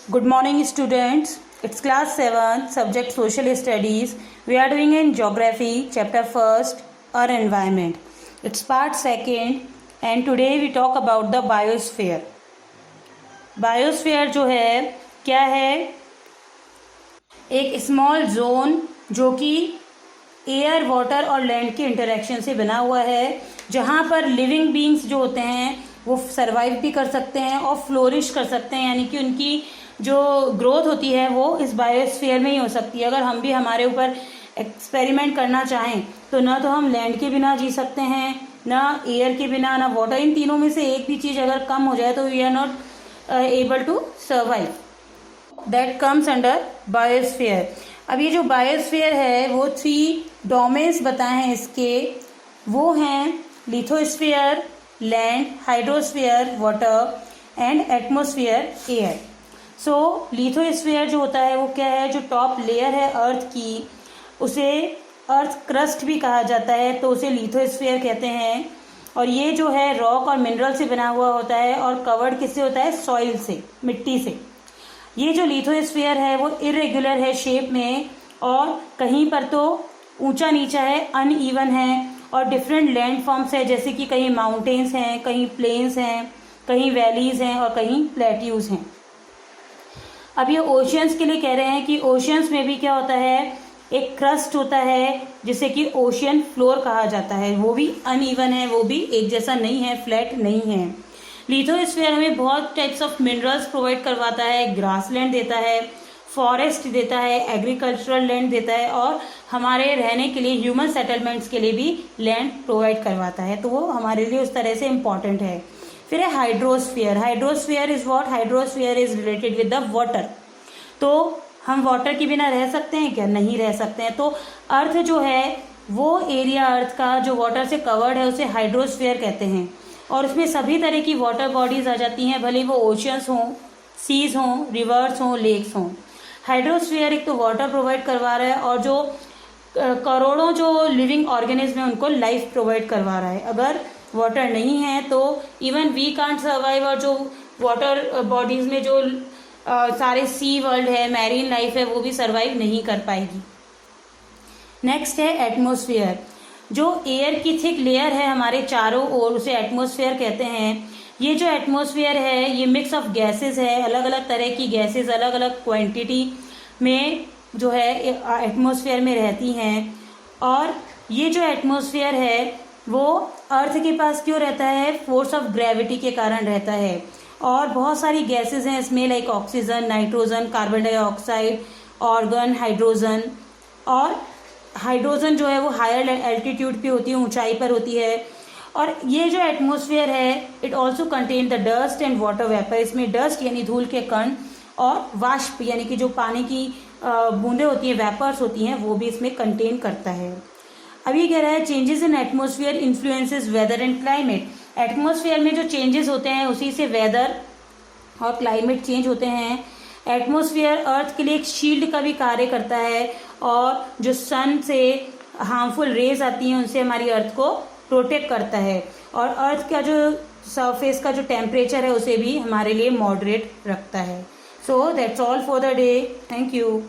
Good morning, students. It's class 7, subject social studies. We are doing in geography, chapter 1st, our environment. It's part 2nd, and today we talk about the biosphere. Biosphere जो है क्या है? एक small zone जो कि air, water और land के interaction से बना हुआ है, जहाँ पर लिविंग बींग्स जो होते हैं वो सर्वाइव भी कर सकते हैं और फ्लोरिश कर सकते हैं, यानी कि उनकी जो ग्रोथ होती है वो इस बायोस्फीयर में ही हो सकती है। अगर हम भी हमारे ऊपर एक्सपेरिमेंट करना चाहें तो ना तो हम लैंड के बिना जी सकते हैं, ना एयर के बिना, ना वाटर। इन तीनों में से एक भी चीज़ अगर कम हो जाए तो we are not able to survive. That comes under biosphere. अब ये जो बायोस्फीयर है वो 3 डोमेन्स बताए हैं इसके। वो हैं lithosphere land, hydrosphere water and atmosphere air. So lithosphere जो होता है वो क्या है? जो टॉप लेयर है अर्थ की, उसे अर्थ क्रस्ट भी कहा जाता है, तो उसे लिथोस्फीयर कहते हैं। और ये जो है रॉक और मिनरल से बना हुआ होता है और कवर्ड किससे होता है? सॉइल से, मिट्टी से। ये जो लिथोस्फीयर है वो इरेगुलर है शेप में, और कहीं पर तो ऊंचा नीचा है, अनइवन है, और डिफरेंट लैंड फॉर्म्स है, जैसे कि कहीं माउंटेन्स हैं, कहीं प्लेन्स हैं, कहीं वैलीज हैं और कहीं प्लेट्यूज हैं। अब ये ओशियंस के लिए कह रहे हैं कि ओशियंस में भी क्या होता है? एक क्रस्ट होता है जिसे कि ओशियन फ्लोर कहा जाता है। वो भी अनइवन है, वो भी एक जैसा नहीं है, फ्लैट नहीं है। लिथोस्फीयर हमें बहुत टाइप्स ऑफ मिनरल्स प्रोवाइड करवाता है, ग्रासलैंड देता है, फॉरेस्ट देता है, एग्रीकल्चरल लैंड देता है, और हमारे रहने के लिए, ह्यूमन सेटलमेंट्स के लिए भी लैंड प्रोवाइड करवाता है। तो वो हमारे लिए उस तरह से इम्पॉर्टेंट है। फिर है hydrosphere. Hydrosphere is what? Hydrosphere is related with the water. तो हम वाटर के बिना रह सकते हैं क्या? नहीं रह सकते हैं। तो अर्थ जो है वो एरिया अर्थ का जो वाटर से कवर्ड है उसे हाइड्रोस्फीयर कहते हैं, और उसमें सभी तरह की वाटर बॉडीज आ जाती हैं, भले वो ओशियंस हों, सीज हों, रिवर्स हों, लेक्स हों। हाइड्रोस्फीयर एक तो वाटर प्रोवाइड करवा रहा है, और जो करोड़ों जो लिविंग ऑर्गेनिज्म है उनको लाइफ प्रोवाइड करवा रहा है। अगर वाटर नहीं है तो इवन वी कांट सर्वाइव, और जो वाटर बॉडीज में जो सारे सी वर्ल्ड है, मैरीन लाइफ है, वो भी सर्वाइव नहीं कर पाएगी। नेक्स्ट है एटमोस्फियर। जो एयर की थिक लेयर है हमारे चारों ओर, उसे एटमोस्फियर कहते हैं। ये जो एटमोस्फियर है ये मिक्स ऑफ गैसेस है, अलग अलग तरह की गैसेस अलग अलग क्वांटिटी में जो है एटमोस्फियर में रहती हैं। और ये जो एटमोस्फियर है वो अर्थ के पास क्यों रहता है? फोर्स ऑफ ग्रेविटी के कारण रहता है। और बहुत सारी गैसेस हैं इसमें, like oxygen, nitrogen, carbon dioxide, organ, hydrogen. और हाइड्रोजन जो है वो हायर एल्टीट्यूड पे होती है, ऊंचाई पर होती है। और ये जो एटमोस्फियर है it also contain the dust and water vapour. इसमें डस्ट यानी धूल के कण और वाष्प यानी कि जो पानी की बूंदें होती हैं, वेपर्स होती हैं, वो भी इसमें कंटेन करता है। अब ये कह रहा है changes in atmosphere influences weather and climate. Atmosphere में जो चेंजेस होते हैं उसी से वेदर और क्लाइमेट चेंज होते हैं। एटमोस्फियर अर्थ के लिए एक शील्ड का भी कार्य करता है, और जो सन से हार्मफुल रेज आती हैं उनसे हमारी अर्थ को प्रोटेक्ट करता है। और अर्थ का जो सरफेस का जो टेम्परेचर है उसे भी हमारे लिए मॉडरेट रखता है। So that's all for the day. Thank you.